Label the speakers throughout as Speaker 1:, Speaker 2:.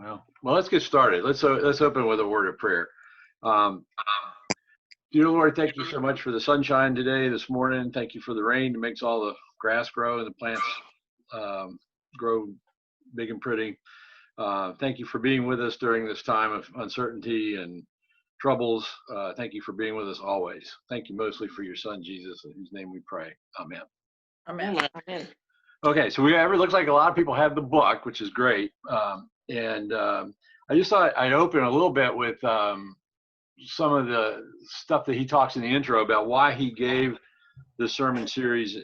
Speaker 1: Well, let's get started. Let's open with a word of prayer. Dear Lord, thank you so much for the sunshine today, this morning. Thank you for the rain that makes all the grass grow and the plants grow big and pretty. Thank you for being with us during this time of uncertainty and troubles. Thank you for being with us always. Thank you mostly for your son, Jesus, in whose name we pray. Amen.
Speaker 2: Amen. Amen.
Speaker 1: Okay, so it looks like a lot of people have the book, which is great. I just thought I'd open a little bit with some of the stuff that he talks in the intro about why he gave the sermon series.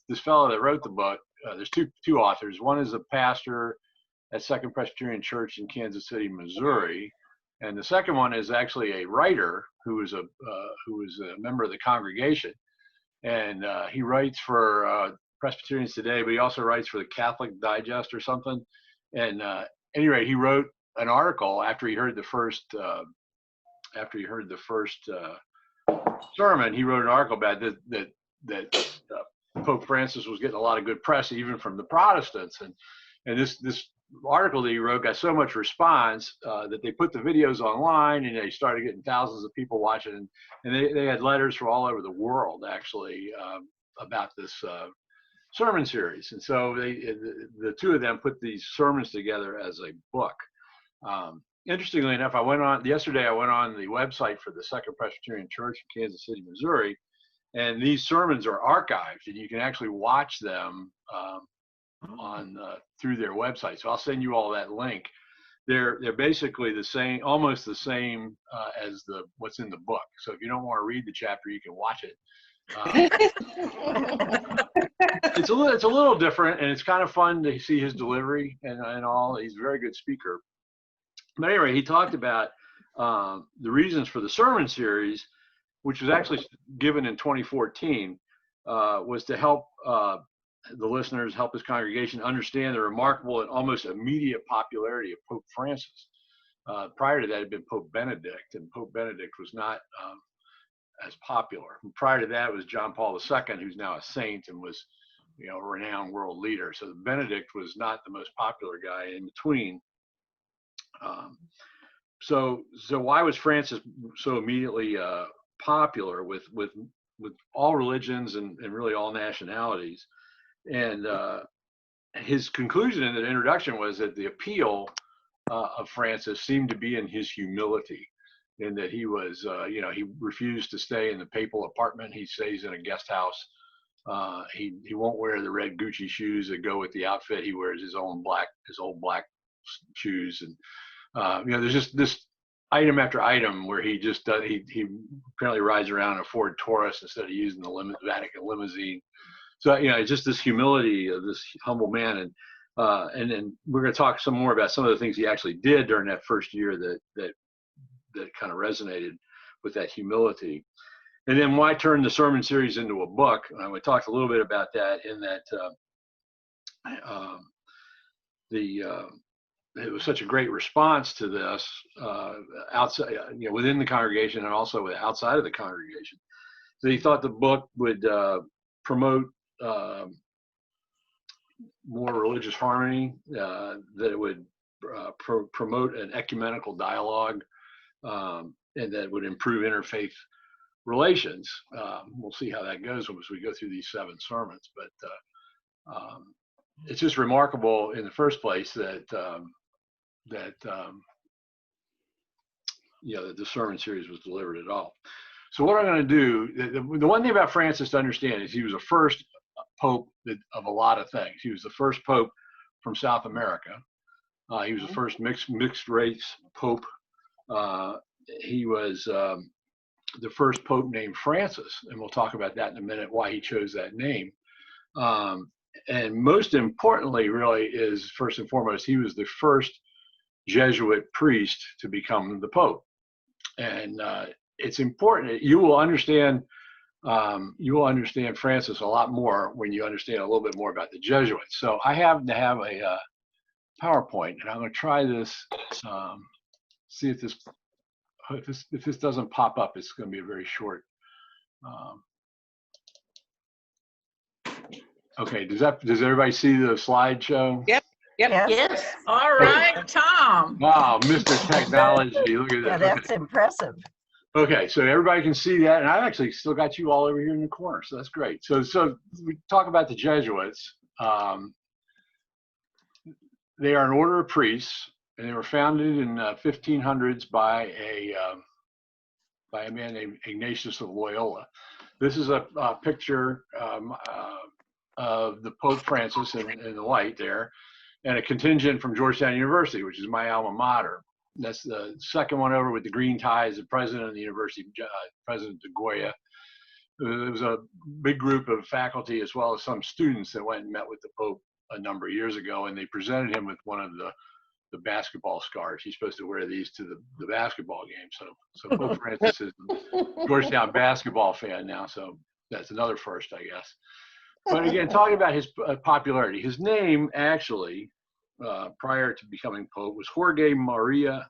Speaker 1: This fellow that wrote the book, there's two authors. One is a pastor at Second Presbyterian Church in Kansas City, Missouri, and the second one is actually a writer who is a member of the congregation, and he writes for Presbyterians Today, but he also writes for the Catholic Digest or something. And at any rate, he wrote an article after he heard the first sermon. He wrote an article about that Pope Francis was getting a lot of good press, even from the Protestants. And this article that he wrote got so much response that they put the videos online, and they started getting thousands of people watching. And they had letters from all over the world, actually, about this sermon series. And so the two of them put these sermons together as a book. Interestingly enough, yesterday I went on the website for the Second Presbyterian Church in Kansas City, Missouri, and these sermons are archived, and you can actually watch them through their website. So I'll send you all that link. They're basically the same, almost the same as what's in the book. So if you don't want to read the chapter, you can watch it. It's a little different, and it's kind of fun to see his delivery and all. He's a very good speaker. But anyway, he talked about the reasons for the sermon series, which was actually given in 2014, was to help the listeners, help his congregation understand the remarkable and almost immediate popularity of Pope Francis. Prior to that had been Pope Benedict, and Pope Benedict was not as popular. And prior to that was John Paul II, who's now a saint and was, a renowned world leader. So Benedict was not the most popular guy in between. So why was Francis so immediately popular with all religions and really all nationalities? And his conclusion in the introduction was that the appeal of Francis seemed to be in his humility, in that he was, he refused to stay in the papal apartment. He stays in a guest house. He won't wear the red Gucci shoes that go with the outfit. He wears his old black shoes. And there's just this item after item where he just does. He apparently rides around in a Ford Taurus instead of using the Vatican limousine. So just this humility of this humble man, and then we're going to talk some more about some of the things he actually did during that first year that kind of resonated with that humility. And then why turn the sermon series into a book? And we talked a little bit about that in that it was such a great response to this outside, within the congregation and also outside of the congregation. So he thought the book would promote more religious harmony, that it would promote an ecumenical dialogue, and that would improve interfaith relations. We'll see how that goes as we go through these 7 sermons. But it's just remarkable in the first place that that the sermon series was delivered at all. So what I'm going to do, the one thing about Francis to understand is he was the first pope of a lot of things. He was the first pope from South America. He was the first mixed race pope. He was the first pope named Francis, and we'll talk about that in a minute, why he chose that name. And most importantly, really, is first and foremost, he was the first Jesuit priest to become the pope. And it's important. You will understand Francis a lot more when you understand a little bit more about the Jesuits. So I happen to have a PowerPoint, and I'm going to try this. See if this doesn't pop up. It's going to be a very short. Okay. Does everybody see the slideshow?
Speaker 2: Yep. Yep.
Speaker 3: Yes.
Speaker 2: All right, Tom.
Speaker 1: Wow, Mr. Technology, look at
Speaker 3: Yeah,
Speaker 1: that.
Speaker 3: that's impressive.
Speaker 1: Okay, so everybody can see that, and I've actually still got you all over here in the corner, so that's great. So we talk about the Jesuits. They are an order of priests, and they were founded in 1500s by a man named Ignatius of Loyola. This is a picture of the Pope Francis in the white there, and a contingent from Georgetown University, which is my alma mater. That's the second one over with the green tie is the president of the university, President de Goya. There was a big group of faculty as well as some students that went and met with the Pope a number of years ago, and they presented him with one of the basketball scarves. He's supposed to wear these to the basketball game. So Pope Francis is a Georgetown basketball fan now, so that's another first, I guess. But again, talking about his popularity, his name actually, prior to becoming Pope, was Jorge Mario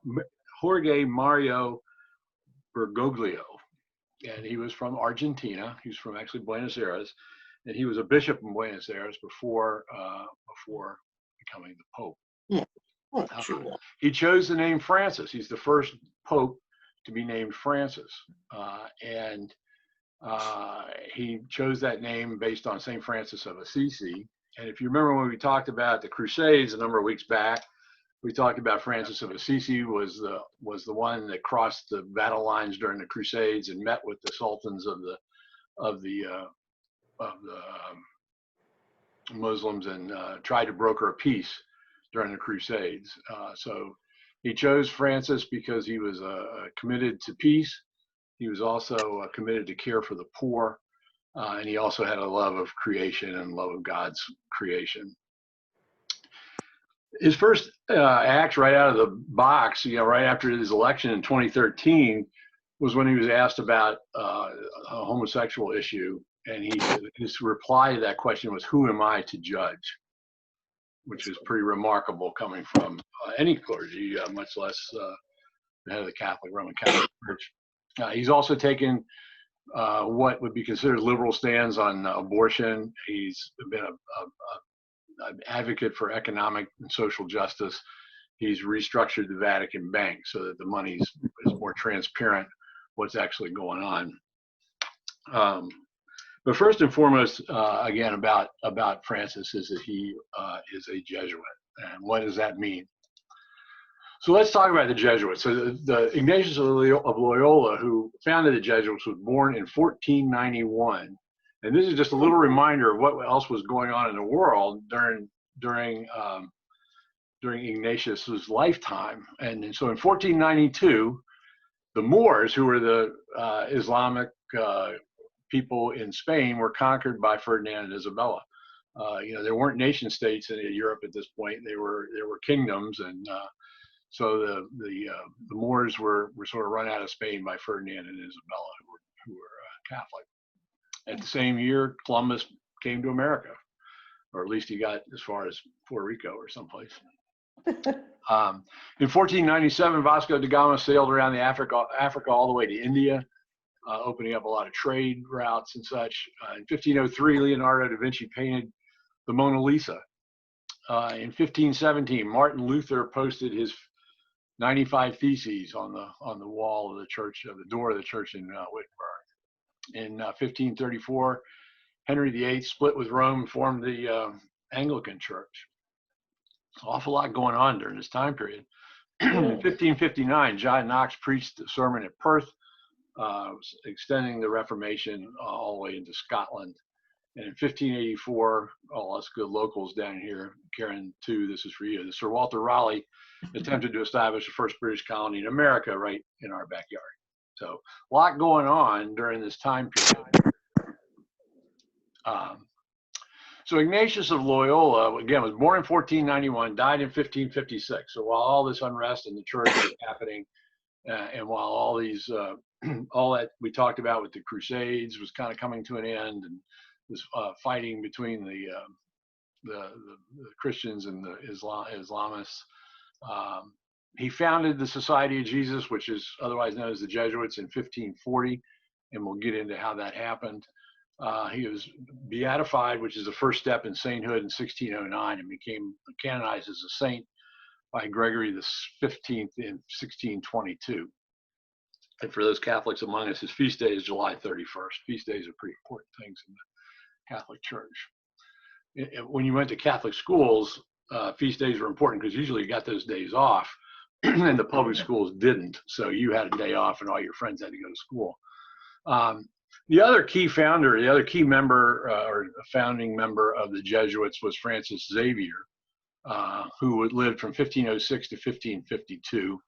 Speaker 1: Bergoglio, and he was from Argentina. He was from actually Buenos Aires, and he was a bishop in Buenos Aires before becoming the Pope. He chose the name Francis. He's the first Pope to be named Francis, and he chose that name based on St. Francis of Assisi. And if you remember when we talked about the Crusades a number of weeks back, we talked about Francis of Assisi was the one that crossed the battle lines during the Crusades and met with the sultans of the Muslims and tried to broker a peace during the Crusades. So he chose Francis because he was committed to peace. He was also committed to care for the poor, and he also had a love of creation and love of God's creation. His first act right out of the box, right after his election in 2013, was when he was asked about a homosexual issue, and his reply to that question was, "Who am I to judge?" Which is pretty remarkable coming from any clergy, much less the head of the Roman Catholic Church. He's also taken what would be considered liberal stands on abortion. He's been an advocate for economic and social justice. He's restructured the Vatican Bank so that the money is more transparent what's actually going on. But first and foremost, again, about Francis is that he is a Jesuit. And what does that mean? So let's talk about the Jesuits. So the Ignatius of Loyola, who founded the Jesuits, was born in 1491. And this is just a little reminder of what else was going on in the world during Ignatius's lifetime. And so in 1492, the Moors, who were the Islamic people in Spain, were conquered by Ferdinand and Isabella. There weren't nation states in Europe at this point. There were kingdoms, and so the Moors were sort of run out of Spain by Ferdinand and Isabella, who were Catholic. At the same year, Columbus came to America, or at least he got as far as Puerto Rico or someplace. In 1497, Vasco da Gama sailed around Africa all the way to India, opening up a lot of trade routes and such. In 1503, Leonardo da Vinci painted the Mona Lisa. In 1517, Martin Luther posted his 95 Theses on the wall of the church, the door of the church in Wittenberg. In 1534, Henry VIII split with Rome and formed the Anglican Church. An awful lot going on during this time period. In 1559, John Knox preached a sermon at Perth, extending the Reformation all the way into Scotland. And in 1584, all us good locals down here, Karen, too, this is for you. Sir Walter Raleigh attempted to establish the first British colony in America right in our backyard. So a lot going on during this time period. So Ignatius of Loyola, again, was born in 1491, died in 1556. So while all this unrest in the church was happening, and while all these, all that we talked about with the Crusades was kind of coming to an end, and this fighting between the Christians and the Islamists, he founded the Society of Jesus, which is otherwise known as the Jesuits, in 1540, and we'll get into how that happened. He was beatified, which is the first step in sainthood, in 1609, and became canonized as a saint by Gregory the 15th in 1622. And for those Catholics among us, his feast day is July 31st. Feast days are pretty important things in the Catholic Church. When you went to Catholic schools, feast days were important because usually you got those days off, and the public schools didn't. So you had a day off, and all your friends had to go to school. The other key founder, the other key member or founding member of the Jesuits was Francis Xavier, who lived from 1506 to 1552.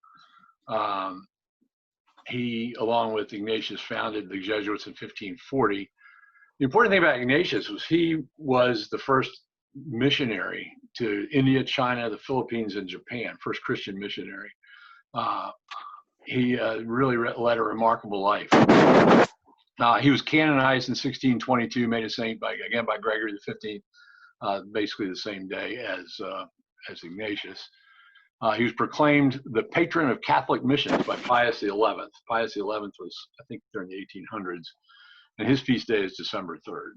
Speaker 1: He, along with Ignatius, founded the Jesuits in 1540. The important thing about Ignatius was he was the first missionary to India, China, the Philippines, and Japan, first Christian missionary. He really led a remarkable life. He was canonized in 1622, made a saint by Gregory the 15th, basically the same day as Ignatius. He was proclaimed the patron of Catholic missions by Pius XI. Pius XI was, I think, during the 1800s, and his feast day is December 3rd.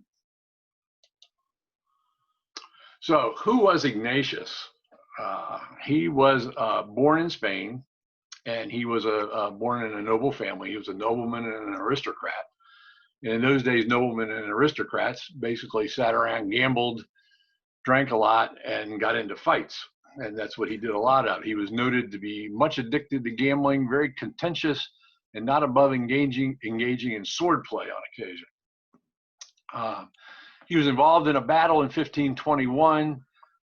Speaker 1: So, who was Ignatius? He was born in Spain, and he was born in a noble family. He was a nobleman and an aristocrat. And in those days, noblemen and aristocrats basically sat around, gambled, drank a lot, and got into fights. And that's what he did a lot of. He was noted to be much addicted to gambling, very contentious, and not above engaging in swordplay on occasion. He was involved in a battle in 1521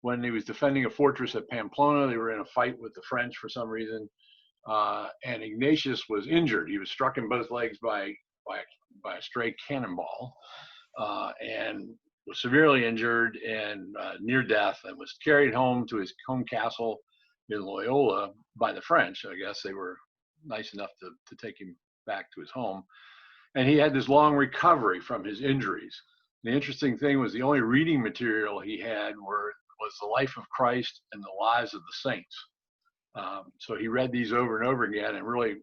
Speaker 1: when he was defending a fortress at Pamplona. They were in a fight with the French for some reason, and Ignatius was injured. He was struck in both legs by a stray cannonball, and was severely injured and near death, and was carried home to his home castle in Loyola by the French. I guess they were nice enough to take him back to his home. And he had this long recovery from his injuries. The interesting thing was the only reading material he had was the life of Christ and the lives of the saints. So he read these over and over again and really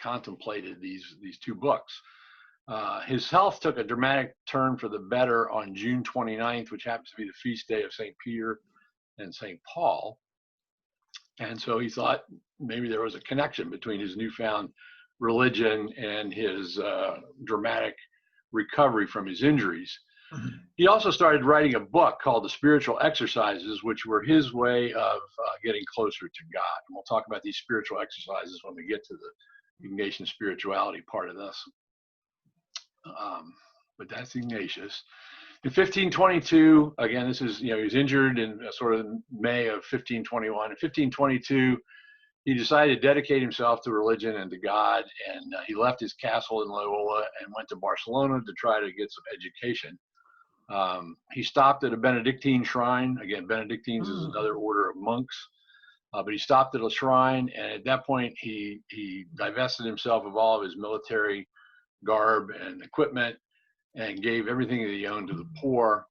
Speaker 1: contemplated these two books. His health took a dramatic turn for the better on June 29th, which happens to be the feast day of St. Peter and St. Paul. And so he thought maybe there was a connection between his newfound religion and his dramatic recovery from his injuries. He also started writing a book called The Spiritual Exercises, which were his way of getting closer to God. And we'll talk about these spiritual exercises when we get to the Ignatian Spirituality part of this. But that's Ignatius. In 1522, again, this is, he was injured in sort of May of 1521. In 1522, he decided to dedicate himself to religion and to God, and he left his castle in Loyola and went to Barcelona to try to get some education. He stopped at a Benedictine shrine. Again, Benedictines is another order of monks, but he stopped at a shrine, and at that point, he divested himself of all of his military garb and equipment and gave everything that he owned to the poor.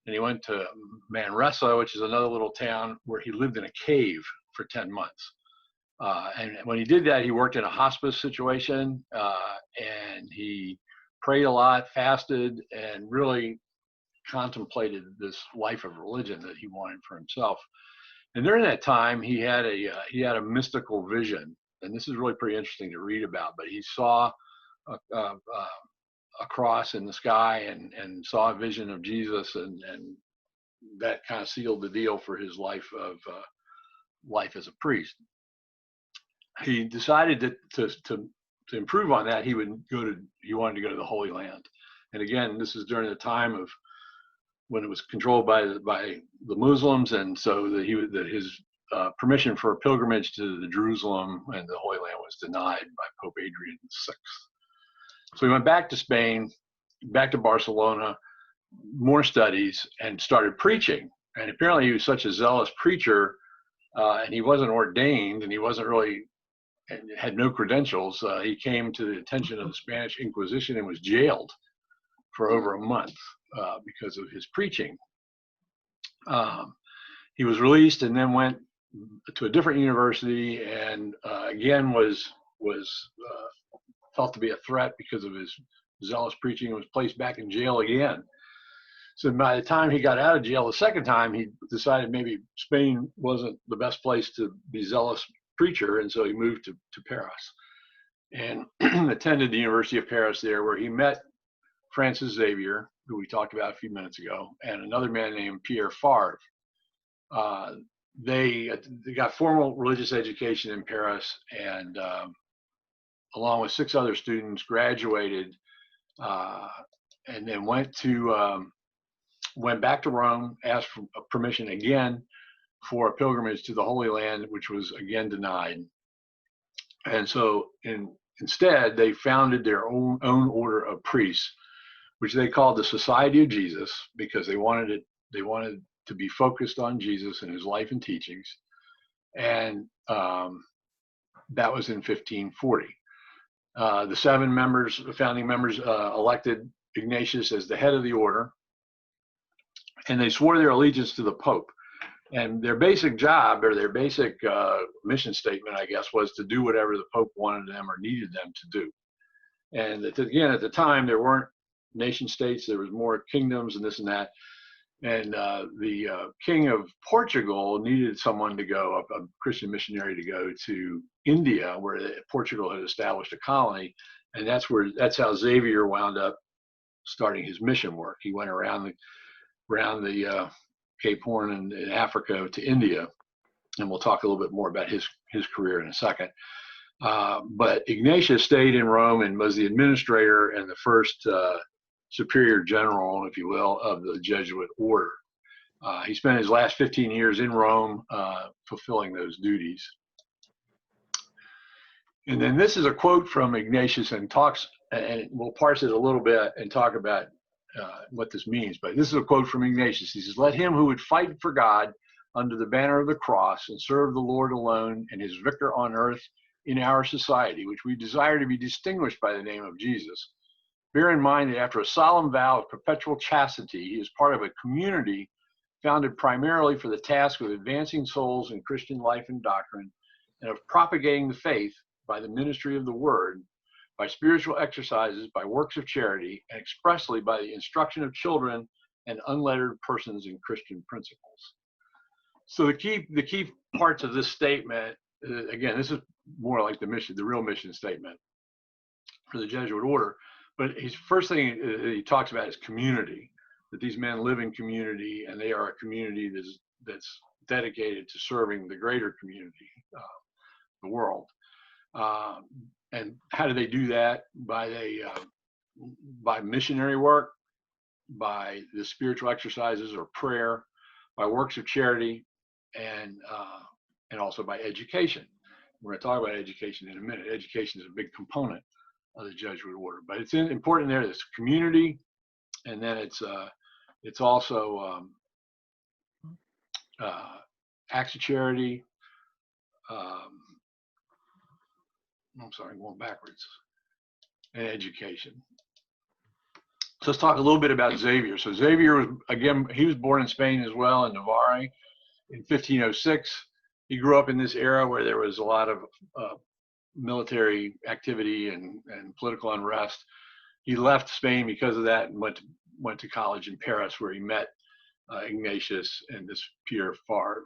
Speaker 1: And he went to Manresa, which is another little town, where he lived in a cave for 10 months. And when he did that, he worked in a hospice situation, and he prayed a lot, fasted, and really contemplated this life of religion that he wanted for himself. And during that time, he had a mystical vision, and this is really pretty interesting to read about. But he saw a cross in the sky and saw a vision of Jesus, and that kind of sealed the deal for his life as a priest. He decided to improve on that. He wanted to go to the Holy Land, and again, this is during the time of when it was controlled by the Muslims, and so that his permission for a pilgrimage to the Jerusalem and the Holy Land was denied by Pope Adrian VI. So he went back to Spain, back to Barcelona, more studies, and started preaching. And apparently he was such a zealous preacher, and he wasn't ordained, and he wasn't really, and had no credentials. He came to the attention of the Spanish Inquisition and was jailed for over a month because of his preaching. He was released and then went to a different university, and again was felt to be a threat because of his zealous preaching and was placed back in jail again. So by the time he got out of jail the second time, he decided maybe Spain wasn't the best place to be zealous preacher, and so he moved to Paris and attended the University of Paris there, where he met Francis Xavier, who we talked about a few minutes ago, and another man named Pierre Favre. They got formal religious education in Paris, and along with 6 other students, graduated, and then went back to Rome, asked for permission again for a pilgrimage to the Holy Land, which was again denied. And so instead, they founded their own order of priests, which they called the Society of Jesus, because they wanted to be focused on Jesus and his life and teachings. And that was in 1540. The 7 founding members, elected Ignatius as the head of the order, and they swore their allegiance to the Pope. And their basic job, or their basic mission statement, I guess, was to do whatever the Pope wanted them or needed them to do. And again, at the time, there weren't nation states, there was more kingdoms and this and that. And the King of Portugal needed someone to go, a Christian missionary to go to India, where Portugal had established a colony. And that's how Xavier wound up starting his mission work. He went around the Cape Horn and in Africa to India, and we'll talk a little bit more about his career in a second. But Ignatius stayed in Rome and was the administrator and the first superior general, if you will, of the Jesuit order. He spent his last 15 years in Rome fulfilling those duties. And then this is a quote from Ignatius, and we'll parse it a little bit and talk about what this means. But this is a quote from Ignatius. He says, "Let him who would fight for God under the banner of the cross and serve the Lord alone and his victor on earth in our society, which we desire to be distinguished by the name of Jesus, bear in mind that after a solemn vow of perpetual chastity, he is part of a community founded primarily for the task of advancing souls in Christian life and doctrine, and of propagating the faith by the ministry of the word, by spiritual exercises, by works of charity, and expressly by the instruction of children and unlettered persons in Christian principles." So the key parts of this statement, again, this is more like the real mission statement for the Jesuit order. But his first thing he talks about is community, that these men live in community, and they are a community that's dedicated to serving the greater community, the world. And how do they do that? By missionary work, by the spiritual exercises or prayer, by works of charity, and also by education. We're going to talk about education in a minute. Education is a big component of the Jesuit order, but it's important there. There's community, and then it's also acts of charity. I'm sorry, I'm going backwards. And education. So let's talk a little bit about Xavier. So Xavier was, again, he was born in Spain as well, in Navarre, in 1506. He grew up in this era where there was a lot of military activity and political unrest. He left Spain because of that and went to college in Paris, where he met Ignatius and this Pierre Favre.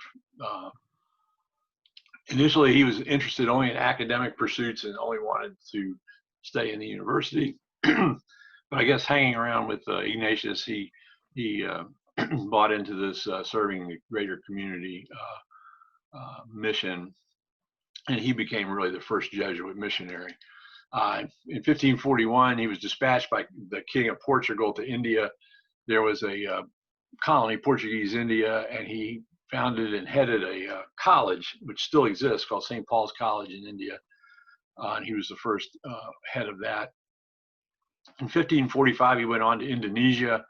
Speaker 1: Initially, he was interested only in academic pursuits and only wanted to stay in the university. But I guess hanging around with Ignatius, he bought into this serving the greater community mission, and he became really the first Jesuit missionary. In 1541, he was dispatched by the King of Portugal to India. There was a colony, Portuguese India, and he founded and headed a college, which still exists, called St. Paul's College in India. And he was the first head of that. In 1545, he went on to Indonesia.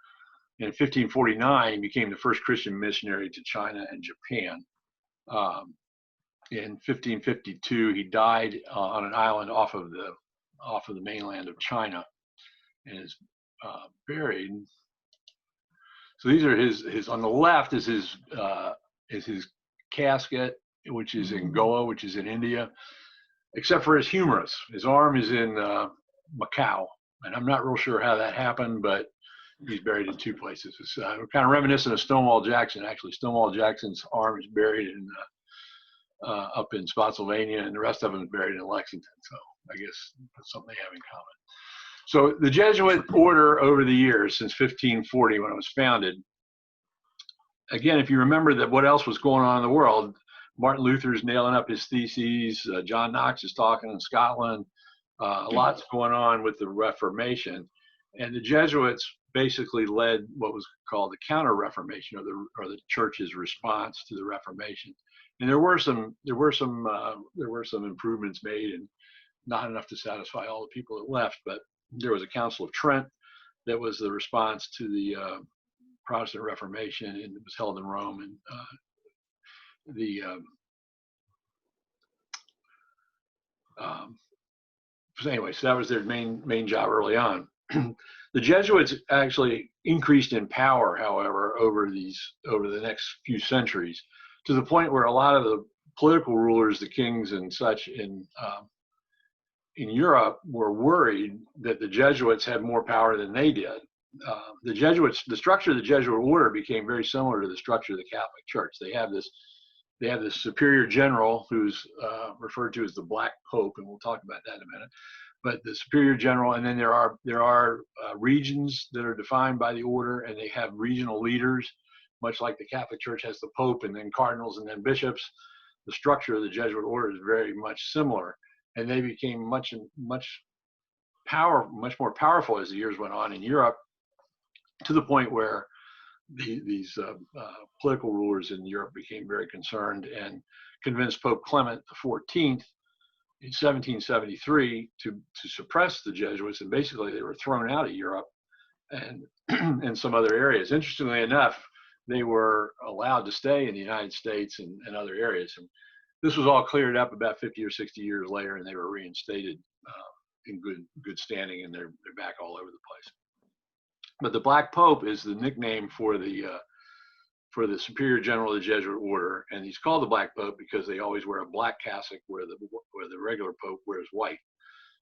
Speaker 1: In 1549, he became the first Christian missionary to China and Japan. In 1552, he died on an island off of the mainland of China, and is buried. So these are his. On the left is his casket, which is in Goa, which is in India, except for his humerus. His arm is in Macau, And I'm not real sure how that happened, but he's buried in two places. It's kind of reminiscent of Stonewall Jackson. Actually, Stonewall Jackson's arm is buried in up in Spotsylvania, and the rest of them is buried in Lexington. So I guess that's something they have in common. So the Jesuit order over the years, since 1540 when it was founded, again, if you remember that what else was going on in the world, Martin Luther's nailing up his theses, John Knox is talking in Scotland, a lot's going on with the Reformation. And the Jesuits basically led what was called the Counter-Reformation, or the Church's response to the Reformation. And there were some improvements made, and not enough to satisfy all the people that left. But there was a Council of Trent that was the response to the Protestant Reformation, and it was held in Rome. And so anyway, so that was their main job early on. The Jesuits actually increased in power, however, over the next few centuries, to the point where a lot of the political rulers, the kings and such in Europe, were worried that the Jesuits had more power than they did. The structure of the Jesuit order became very similar to the structure of the Catholic Church. They have this superior general who's referred to as the Black Pope, and we'll talk about that in a minute. But the superior general, and then there are regions that are defined by the order, and they have regional leaders, much like the Catholic Church has the Pope and then cardinals and then bishops. The structure of the Jesuit order is very much similar, and they became much more powerful as the years went on in Europe, to the point where these political rulers in Europe became very concerned and convinced Pope Clement XIV in 1773 to suppress the Jesuits, and basically they were thrown out of Europe and in some other areas. Interestingly enough, they were allowed to stay in the United States and other areas. And this was all cleared up about 50 or 60 years later, and they were reinstated in good standing, and they're back all over the place. But the Black Pope is the nickname for the superior general of the Jesuit order, and he's called the Black Pope because they always wear a black cassock where the regular Pope wears white.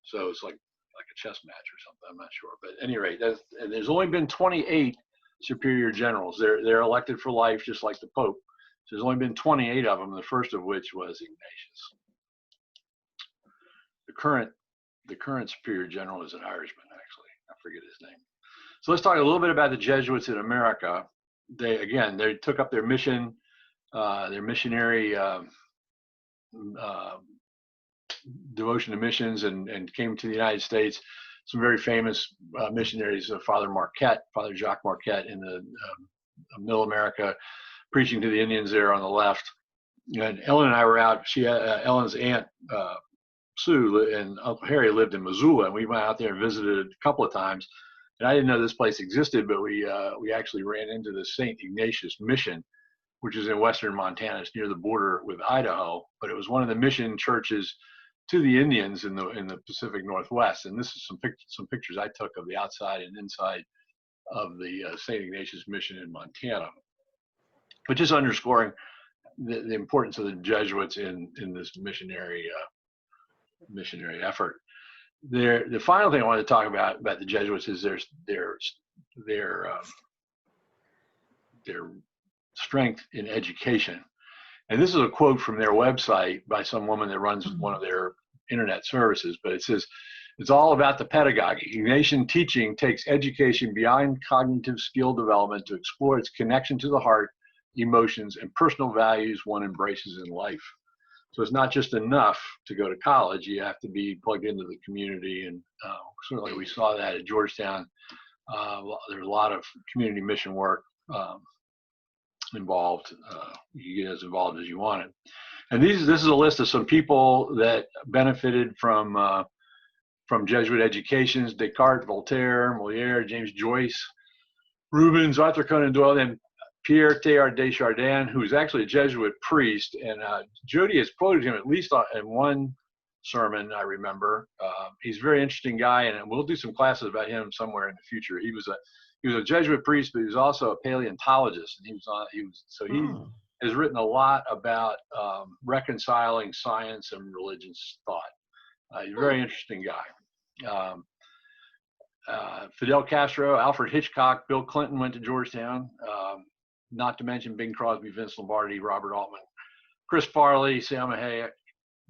Speaker 1: So it's like a chess match or something. I'm not sure, but at any rate, and there's only been 28 superior generals. They're elected for life, just like the Pope. So there's only been 28 of them. The first of which was Ignatius. The current superior general is an Irishman, actually. I forget his name. So let's talk a little bit about the Jesuits in America. They took up their mission, their missionary devotion to missions, and came to the United States. Some very famous missionaries, Father Jacques Marquette in the Middle America, preaching to the Indians there on the left. And Ellen and I were out. Ellen's aunt Sue and Uncle Harry lived in Missoula, and we went out there and visited a couple of times. And I didn't know this place existed, but we actually ran into the St. Ignatius Mission, which is in western Montana. It's near the border with Idaho, but it was one of the mission churches to the Indians in the Pacific Northwest. And this is some pictures I took of the outside and inside of the St. Ignatius Mission in Montana. But just underscoring the importance of the Jesuits in this missionary effort. The final thing I want to talk about the Jesuits is their strength in education. And this is a quote from their website by some woman that runs one of their internet services, but it says, "It's all about the pedagogy. Ignatian teaching takes education beyond cognitive skill development to explore its connection to the heart, emotions, and personal values one embraces in life." So it's not just enough to go to college. You have to be plugged into the community. And certainly we saw that at Georgetown. There's a lot of community mission work involved. You get as involved as you wanted. And this is a list of some people that benefited from Jesuit educations: Descartes, Voltaire, Molière, James Joyce, Rubens, Arthur Conan Doyle, and Pierre Teilhard de Chardin, who's actually a Jesuit priest. And Jody has quoted him at least in one sermon, I remember. He's a very interesting guy, and we'll do some classes about him somewhere in the future. He was a Jesuit priest, but he was also a paleontologist, and he has written a lot about reconciling science and religious thought. He's a very interesting guy. Fidel Castro, Alfred Hitchcock, Bill Clinton went to Georgetown. Not to mention Bing Crosby, Vince Lombardi, Robert Altman, Chris Farley, Salma Hayek,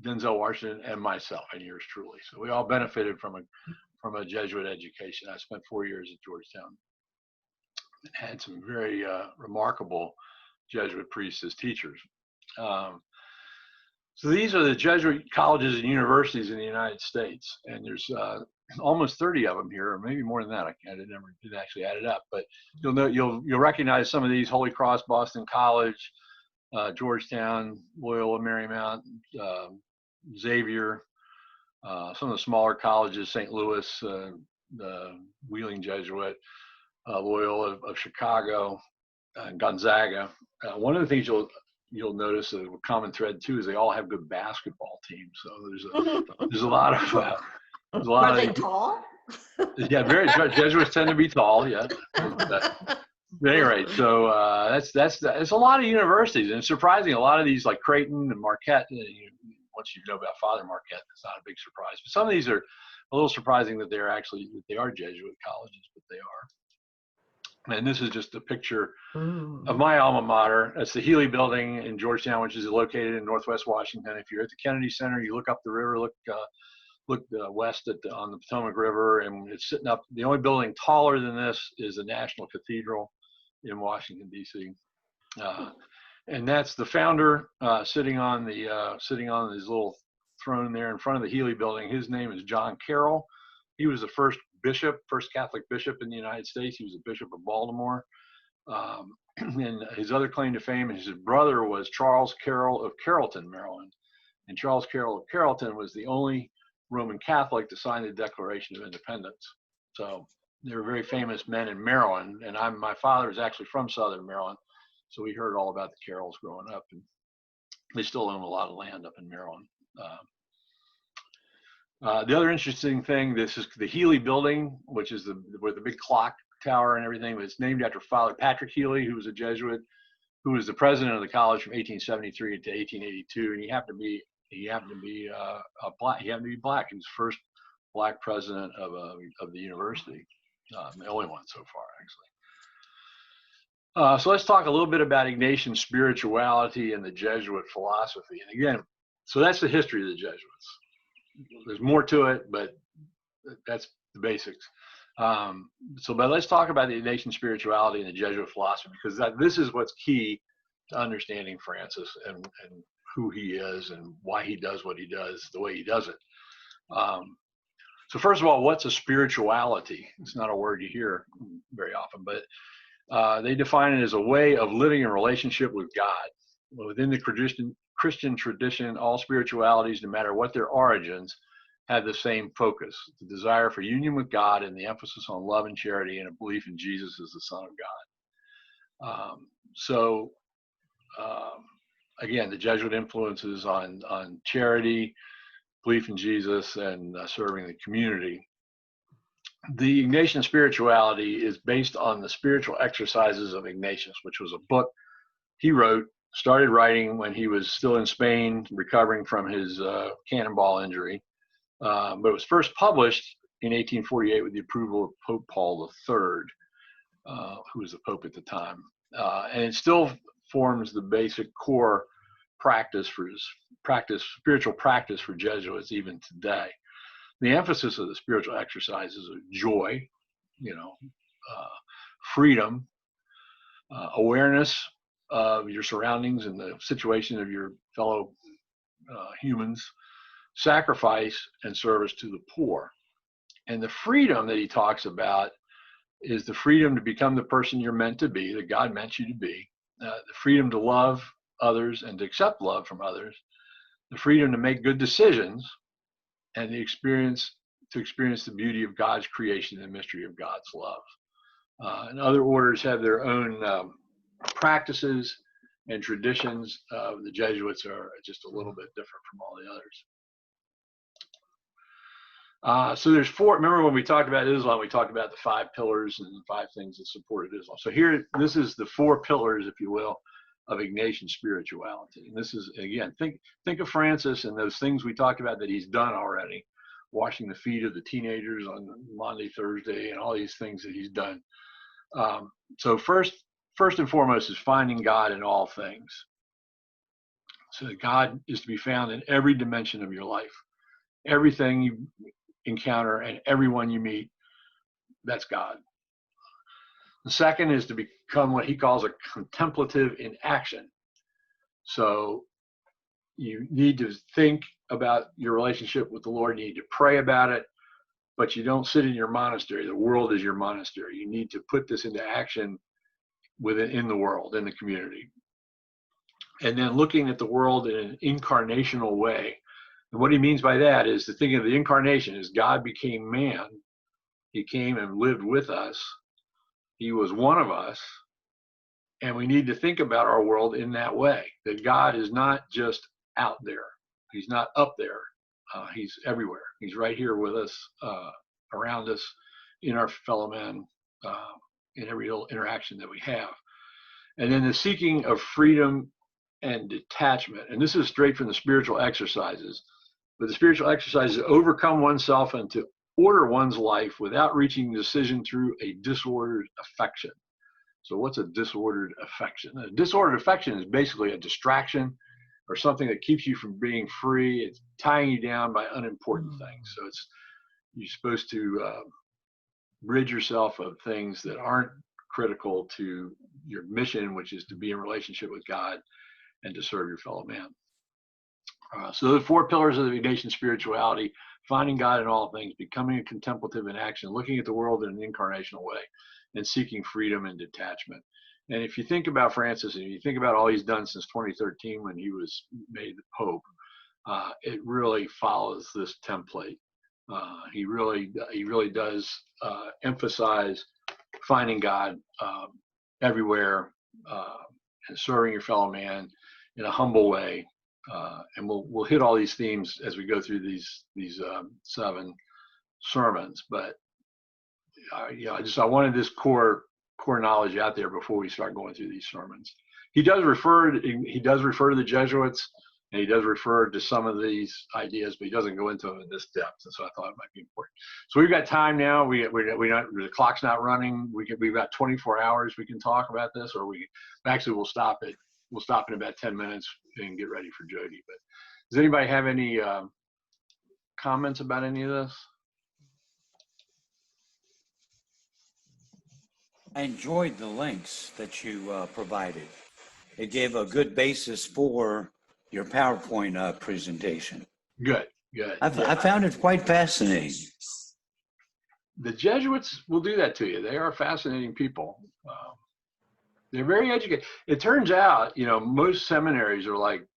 Speaker 1: Denzel Washington, and myself, and yours truly. So we all benefited from a Jesuit education. I spent 4 years at Georgetown and had some very remarkable Jesuit priests as teachers. So these are the Jesuit colleges and universities in the United States, and there's almost 30 of them here, or maybe more than that. I didn't actually add it up, but you'll recognize some of these: Holy Cross, Boston College, Georgetown, Loyola Marymount, Xavier, some of the smaller colleges, St. Louis, the Wheeling Jesuit, Loyola of Chicago, Gonzaga. One of the things you'll notice a common thread too is they all have good basketball teams. So there's a lot of
Speaker 3: Are they tall?
Speaker 1: Yeah, very Jesuits tend to be tall. Yeah. But at any rate, so that's a lot of universities, and it's surprising. A lot of these, like Creighton and Marquette, once you know about Father Marquette, it's not a big surprise. But some of these are a little surprising that they are Jesuit colleges, but they are. And this is just a picture of my alma mater. That's the Healy Building in Georgetown, which is located in Northwest Washington. If you're at the Kennedy Center, you look up the river, look west on the Potomac River, and it's sitting up. The only building taller than this is the National Cathedral in Washington, D.C. And that's the founder sitting on his little throne there in front of the Healy Building. His name is John Carroll. He was the first Catholic bishop in the United States. He was a bishop of Baltimore. And his other claim to fame is his brother was Charles Carroll of Carrollton, Maryland. And Charles Carroll of Carrollton was the only Roman Catholic to sign the Declaration of Independence. So they were very famous men in Maryland. And my father is actually from Southern Maryland. So we heard all about the Carrolls growing up. And they still own a lot of land up in Maryland. The other interesting thing, this is the Healy Building, which is where the big clock tower and everything. It's named after Father Patrick Healy, who was a Jesuit, who was the president of the college from 1873 to 1882, and he happened to be black. He happened to be black. He was the first black president of the university, the only one so far, actually. So let's talk a little bit about Ignatian spirituality and the Jesuit philosophy. And again, so that's the history of the Jesuits. There's more to it, but that's the basics. But let's talk about the Ignatian spirituality and the Jesuit philosophy, because this is what's key to understanding Francis and who he is and why he does what he does the way he does it. So first of all, what's a spirituality? It's not a word you hear very often, but they define it as a way of living in relationship with God. Within the Christian tradition, all spiritualities, no matter what their origins, have the same focus: the desire for union with God and the emphasis on love and charity and a belief in Jesus as the Son of God. Again, the Jesuit influences on charity, belief in Jesus, and serving the community. The Ignatian spirituality is based on the spiritual exercises of Ignatius, which was a book he started writing when he was still in Spain, recovering from his cannonball injury. But it was first published in 1848 with the approval of Pope Paul III, who was the Pope at the time. And it still forms the basic core spiritual practice for Jesuits even today. The emphasis of the spiritual exercises are joy, freedom, awareness of your surroundings and the situation of your fellow humans, sacrifice, and service to the poor. And the freedom that he talks about is the freedom to become the person you're meant to be, that God meant you to be, the freedom to love others and to accept love from others, the freedom to make good decisions, and to experience the beauty of God's creation and the mystery of God's love. And other orders have their own practices and traditions. The Jesuits are just a little bit different from all the others. So there's four. Remember when we talked about Islam, we talked about the 5 pillars and the 5 things that supported Islam. So here, this is the 4 pillars, if you will, of Ignatian spirituality. And this is, again, think of Francis and those things we talked about that he's done already. washing the feet of the teenagers on Monday, Thursday, and all these things that he's done. So first and foremost is finding God in all things. So that God is to be found in every dimension of your life. Everything you encounter and everyone you meet, that's God. The second is to become what he calls a contemplative in action. So you need to think about your relationship with the Lord. You need to pray about it, but you don't sit in your monastery. The world is your monastery. You need to put this into action in the world, in the community. And then looking at the world in an incarnational way. And what he means by that is to think of the incarnation as God became man. He came and lived with us. He was one of us. And we need to think about our world in that way, that God is not just out there. He's not up there. He's everywhere. He's right here with us, around us, in our fellow men, in every little interaction that we have. And then the seeking of freedom and detachment. And this is straight from the spiritual exercises. But the spiritual exercises overcome oneself and to order one's life without reaching decision through a disordered affection. So what's a disordered affection? A disordered affection is basically a distraction or something that keeps you from being free. It's tying you down by unimportant things. So you're supposed to rid yourself of things that aren't critical to your mission, which is to be in relationship with God and to serve your fellow man. So the 4 pillars of the Igantian spirituality: finding God in all things, becoming a contemplative in action, looking at the world in an incarnational way, and seeking freedom and detachment. And if you think about Francis, and you think about all he's done since 2013 when he was made the Pope, it really follows this template. He really does emphasize finding God everywhere, and serving your fellow man in a humble way. And we'll hit all these themes as we go through these 7 sermons. But I wanted this core knowledge out there before we start going through these sermons. He does refer to the Jesuits, and he does refer to some of these ideas, but he doesn't go into them in this depth. And so I thought it might be important. So we've got time now. The clock's not running. We've got 24 hours. We can talk about this, or we'll stop it. We'll stop in about 10 minutes and get ready for Jody. But does anybody have any comments about any of this?
Speaker 4: I enjoyed the links that you provided. It gave a good basis for your PowerPoint presentation.
Speaker 1: Good.
Speaker 4: I found it quite fascinating.
Speaker 1: The Jesuits will do that to you. They are fascinating people. They're very educated. It turns out, most seminaries are like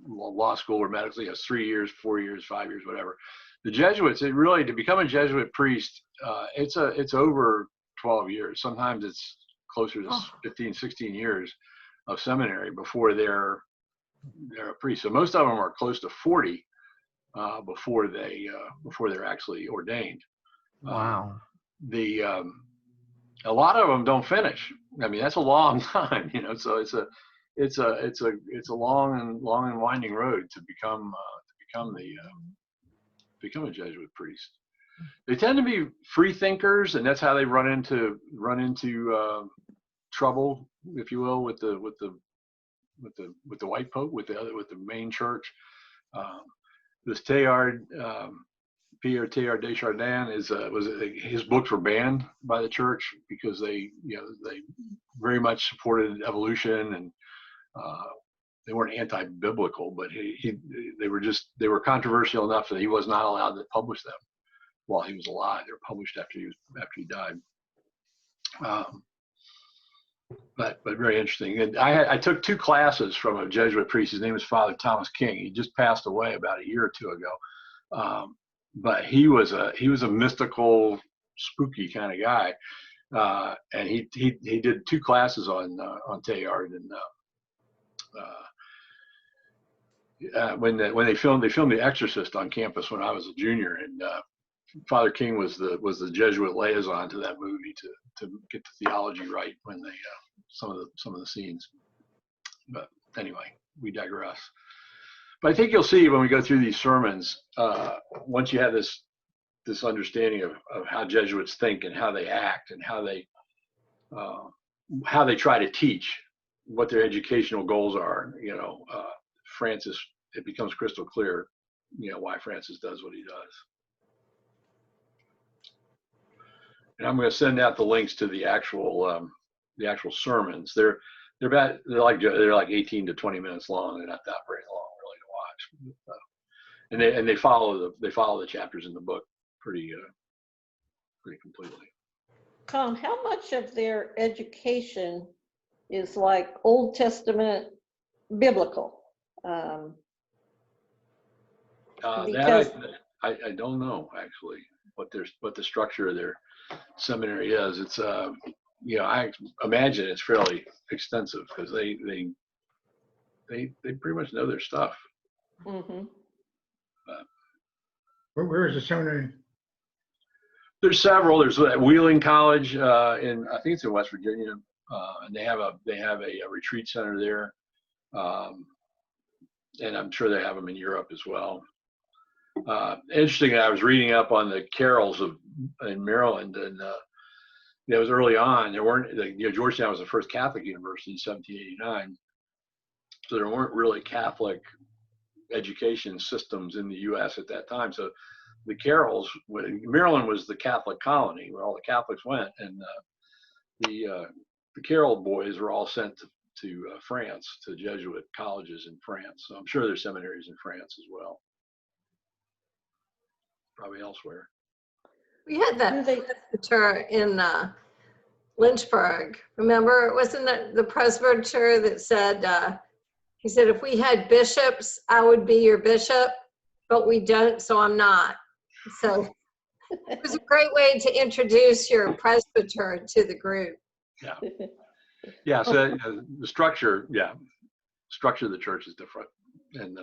Speaker 1: law school or medical. It's 3 years, 4 years, 5 years, whatever. The Jesuits, to become a Jesuit priest, it's over 12 years. Sometimes it's closer to 15, 16 years of seminary before they're a priest. So most of them are close to 40 before they're actually ordained.
Speaker 5: Wow.
Speaker 1: A lot of them don't finish. I mean, that's a long time, So it's a long and winding road to become a Jesuit priest. They tend to be free thinkers, and that's how they run into trouble, if you will, with the white pope, with the main church. This Teilhard, Pierre Teilhard de Chardin his books were banned by the church because they very much supported evolution, and they weren't anti-biblical, but they were controversial enough that he was not allowed to publish them while he was alive. They were published after he died. But very interesting. And I took 2 classes from a Jesuit priest. His name was Father Thomas King. He just passed away about a year or 2 ago. But he was a mystical, spooky kind of guy. And he did 2 classes on Teilhard. And when they filmed The Exorcist on campus when I was a junior, and Father King was the Jesuit liaison to that movie to get the theology right when they some of the scenes. But anyway, we digress. But I think you'll see when we go through these sermons, once you have this understanding of how Jesuits think and how they act and how they try to teach, what their educational goals are. Francis, it becomes crystal clear, why Francis does what he does. And I'm going to send out the links to the actual sermons. They're like 18 to 20 minutes long. They're not that very long really to watch. And they follow the chapters in the book pretty completely.
Speaker 3: Tom, how much of their education is like Old Testament biblical?
Speaker 1: That I don't know actually what the structure of their seminary is. It's I imagine it's fairly extensive because they pretty much know their stuff.
Speaker 3: Mm-hmm.
Speaker 5: Where is the seminary?
Speaker 1: There's several. There's Wheeling College I think it's in West Virginia, and they have a retreat center there, and I'm sure they have them in Europe as well. Interesting. I was reading up on the carols in Maryland, and it was early on. There weren't. Georgetown was the first Catholic university in 1789, so there weren't really Catholic education systems in the U.S. at that time. So the carols, Maryland was the Catholic colony where all the Catholics went, and the carol boys were all sent to France, to Jesuit colleges in France. So I'm sure there's seminaries in France as well, probably elsewhere.
Speaker 6: We had that presbyter in Lynchburg. Remember, wasn't that the presbyter that said, he said, if we had bishops, I would be your bishop, but we don't, so I'm not. So it was a great way to introduce your presbyter to the group.
Speaker 1: Yeah. Yeah. So the structure of the church is different. And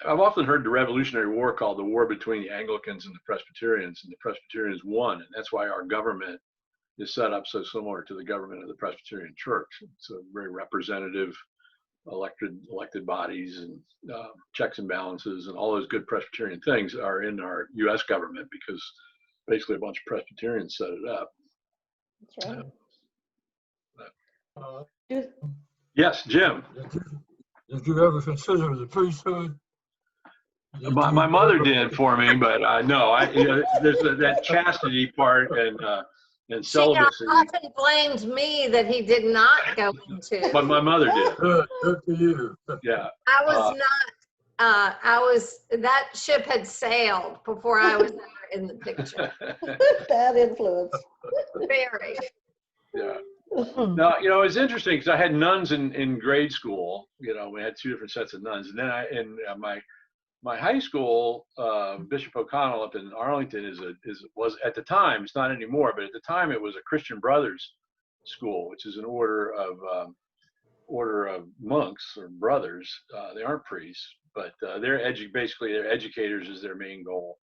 Speaker 1: I've often heard the Revolutionary War called the war between the Anglicans and the Presbyterians won. And that's why our government is set up so similar to the government of the Presbyterian Church. It's a very representative, elected bodies, and checks and balances, and all those good Presbyterian things are in our U.S. government because basically a bunch of Presbyterians set it up.
Speaker 3: That's right.
Speaker 1: Yes, Jim.
Speaker 7: Did you ever consider the priesthood?
Speaker 1: My mother did for me, but no, there's that chastity part and celibacy.
Speaker 6: She often blamed me that he did not go into.
Speaker 1: But my mother did.
Speaker 7: Good for you.
Speaker 1: Yeah.
Speaker 6: I was not, that ship had sailed before I was ever in the picture.
Speaker 3: Bad influence.
Speaker 6: Very.
Speaker 1: Yeah. No, it's interesting because I had nuns in grade school. We had two different sets of nuns, and then my high school, Bishop O'Connell up in Arlington was at the time, it's not anymore, but at the time it was a Christian Brothers school, which is an order of monks or brothers. They aren't priests, but they're educators is their main goal,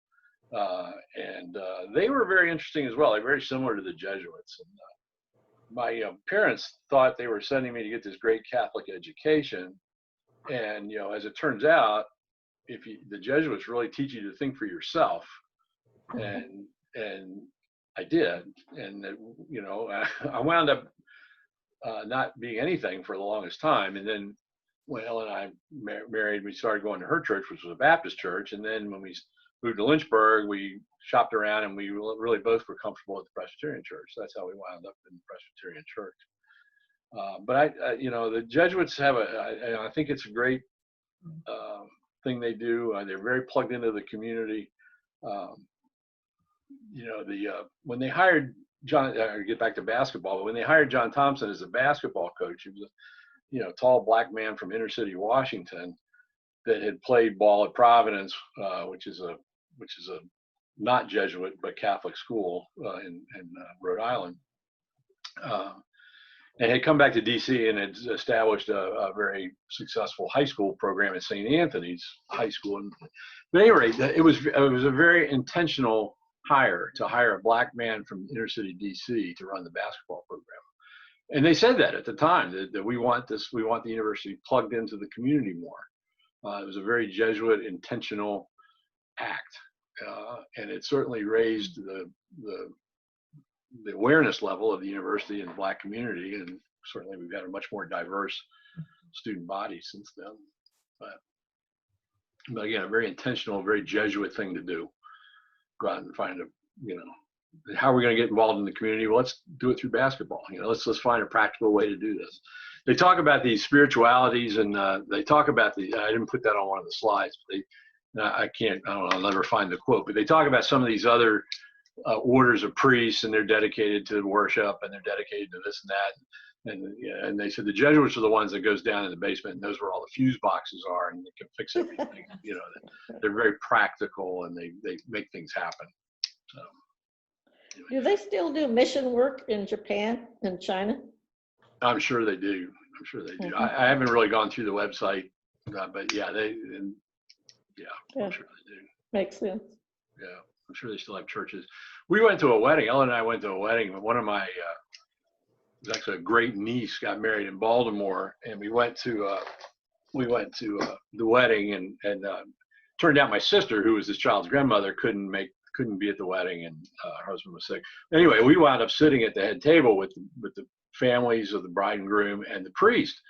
Speaker 1: and they were very interesting as well. They're very similar to the Jesuits. And, my parents thought they were sending me to get this great Catholic education, and as it turns out, the Jesuits really teach you to think for yourself, and I did, and I wound up not being anything for the longest time, and then when Ellen and I married, we started going to her church, which was a Baptist church, and then when we moved to Lynchburg, we shopped around, and we really both were comfortable at the Presbyterian church. That's how we wound up in the Presbyterian church. But the Jesuits have I think it's a great thing they do. They're very plugged into the community. When they hired John, get back to basketball, but when they hired John Thompson as a basketball coach, he was a tall black man from inner city Washington that had played ball at Providence, which is a not Jesuit but Catholic school in Rhode Island, and had come back to DC and had established a very successful high school program at St. Anthony's High School. But at any rate, it was a very intentional hire to hire a black man from inner city DC to run the basketball program. And they said that at the time, that we want the university plugged into the community more. It was a very Jesuit intentional act, and it certainly raised the awareness level of the university and the Black community, and certainly we've got a much more diverse student body since then. But again, a very intentional, very Jesuit thing to do. Go out and find how are we going to get involved in the community? Well, let's do it through basketball. Let's find a practical way to do this. They talk about these spiritualities, and they talk about I didn't put that on one of the slides, but I'll never find the quote, but they talk about some of these other orders of priests, and they're dedicated to worship, and they're dedicated to this and that. And they said the Jesuits are the ones that goes down in the basement and knows where all the fuse boxes are, and they can fix everything. They're very practical, and they make things happen. So, anyway.
Speaker 3: Do they still do mission work in Japan and China?
Speaker 1: I'm sure they do.
Speaker 3: Mhm.
Speaker 1: I haven't really gone through the website, but yeah, I'm sure they do.
Speaker 3: Makes sense.
Speaker 1: Yeah, I'm sure they still have churches. We went to a wedding. Ellen and I went to a wedding. One of my, it was actually a great niece, got married in Baltimore, and we went to the wedding, and turned out my sister, who was this child's grandmother, couldn't be at the wedding, and her husband was sick. Anyway, we wound up sitting at the head table with the families of the bride and groom and the priest,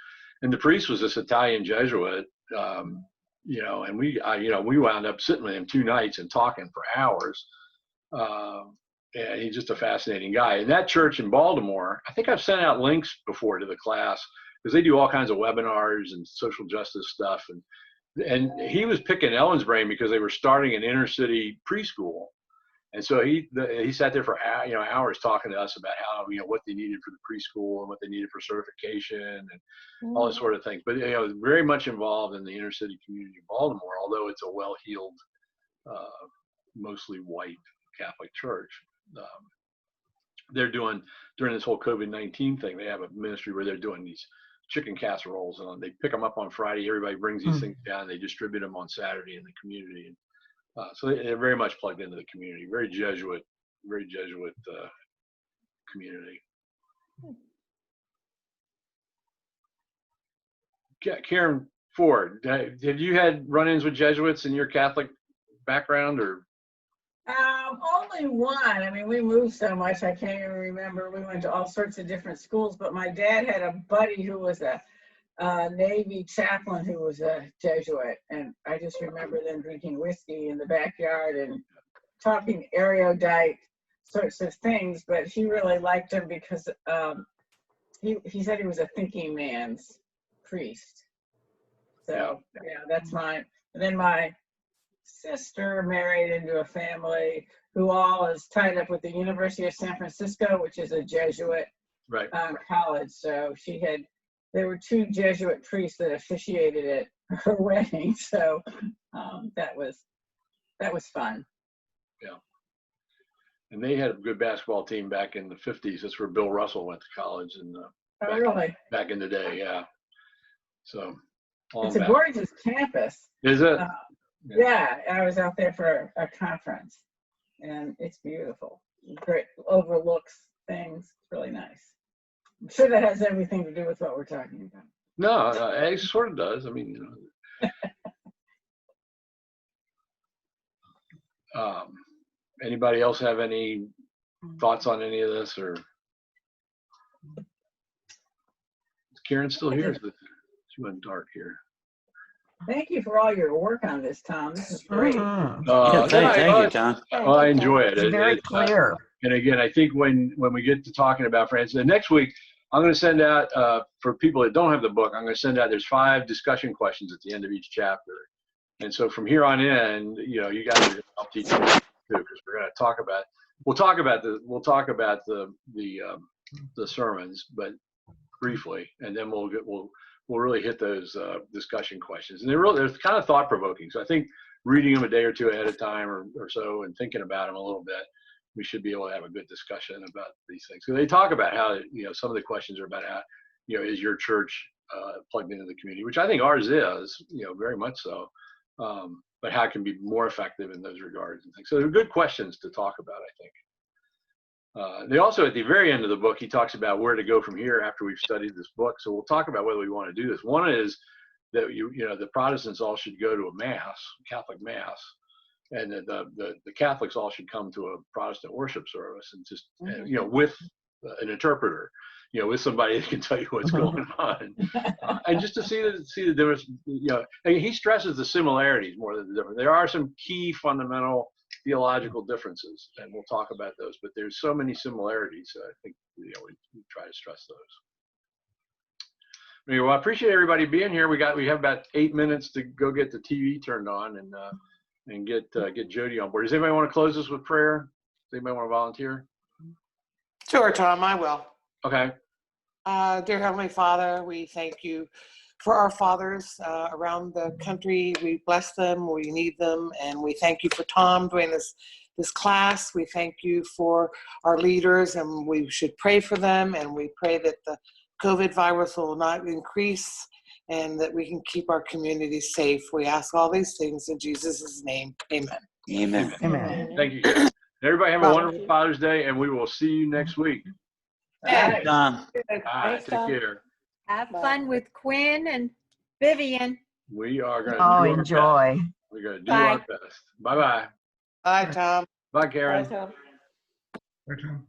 Speaker 1: and the priest was this Italian Jesuit. And we wound up sitting with him 2 nights and talking for hours. And he's just a fascinating guy. And that church in Baltimore, I think I've sent out links before to the class, because they do all kinds of webinars and social justice stuff. And he was picking Ellen's brain because they were starting an inner city preschool. And so he sat there for hours talking to us about how, what they needed for the preschool and what they needed for certification and all this sort of things. But very much involved in the inner city community of Baltimore, although it's a well-heeled, mostly white Catholic church. They're doing, during this whole COVID-19 thing, they have a ministry where they're doing these chicken casseroles, and they pick them up on Friday. Everybody brings these things down, and they distribute them on Saturday in the community. And so they're very much plugged into the community, very Jesuit community. Karen Ford, have you had run-ins with Jesuits in your Catholic background, or?
Speaker 2: Only one. I mean, we moved so much, I can't even remember. We went to all sorts of different schools, but my dad had a buddy who was a Navy chaplain who was a Jesuit, and I just remember them drinking whiskey in the backyard and talking erudite sorts of things. But he really liked him because he said he was a thinking man's priest. So yeah, that's mine. And then my sister married into a family who all is tied up with the University of San Francisco, which is a Jesuit college. So there were 2 Jesuit priests that officiated at her wedding. So that was fun.
Speaker 1: Yeah. And they had a good basketball team back in the 50s. That's where Bill Russell went to college. And back in the day, yeah. So
Speaker 2: it's a gorgeous campus.
Speaker 1: Is it?
Speaker 2: Yeah, I was out there for a conference, and it's beautiful. Great, overlooks things. Really nice. I'm sure that has everything to do with what we're talking about.
Speaker 1: No, it sort of does. I mean, anybody else have any thoughts on any of this, or is Karen still here? She went dark here.
Speaker 2: Thank you for all your work on this, Tom. This is great.
Speaker 4: Thank you, Tom.
Speaker 1: Well, I enjoy it.
Speaker 2: It's very clear.
Speaker 1: And again, I think when we get to talking about Francis, and next week, I'm going to send out, for people that don't have the book, I'm going to send out, there's 5 discussion questions at the end of each chapter. And so from here on in, you guys are I'll teach you too, because we're going to talk about, we'll talk about the sermons, but briefly, and then we'll really hit those discussion questions. And they're kind of thought provoking. So I think reading them a day or 2 ahead of time or so, and thinking about them a little bit, we should be able to have a good discussion about these things. So they talk about how, some of the questions are about how, is your church plugged into the community, which I think ours is, very much so. But how it can be more effective in those regards and things. So they're good questions to talk about, I think. They also, at the very end of the book, he talks about where to go from here after we've studied this book. So we'll talk about whether we want to do this. One is that the Protestants all should go to a mass, Catholic mass, and that the Catholics all should come to a Protestant worship service, and just with an interpreter, with somebody that can tell you what's going on, and just to see the difference. And he stresses the similarities more than the difference. There are some key fundamental theological differences, and we'll talk about those. But there's so many similarities. I think we try to stress those. Well, I appreciate everybody being here. We have about 8 minutes to go get the TV turned on and get Jody on board. Does anybody want to close this with prayer? Does anybody want to volunteer?
Speaker 5: Sure, Tom, I will.
Speaker 1: Okay.
Speaker 5: Dear Heavenly Father, we thank you for our fathers around the country. We bless them, we need them, and we thank you for Tom doing this class. We thank you for our leaders, and we should pray for them, and we pray that the COVID virus will not increase and that we can keep our community safe. We ask all these things in Jesus' name. Amen.
Speaker 4: Amen.
Speaker 2: Amen.
Speaker 1: Thank you. Everybody have a wonderful Father's Day, and we will see you next week.
Speaker 2: All right.
Speaker 1: All right,
Speaker 3: Thanks,
Speaker 1: take
Speaker 3: Tom.
Speaker 1: care.
Speaker 8: Have
Speaker 3: Bye.
Speaker 8: fun with Quinn and Vivian.
Speaker 1: We are going to
Speaker 9: Oh,
Speaker 1: do our best.
Speaker 9: enjoy.
Speaker 1: We're going to do
Speaker 8: Bye.
Speaker 1: our best. Bye-bye.
Speaker 5: Bye, Tom.
Speaker 1: Bye,
Speaker 3: Bye,
Speaker 1: Karen.
Speaker 3: Tom.
Speaker 7: Right, Tom?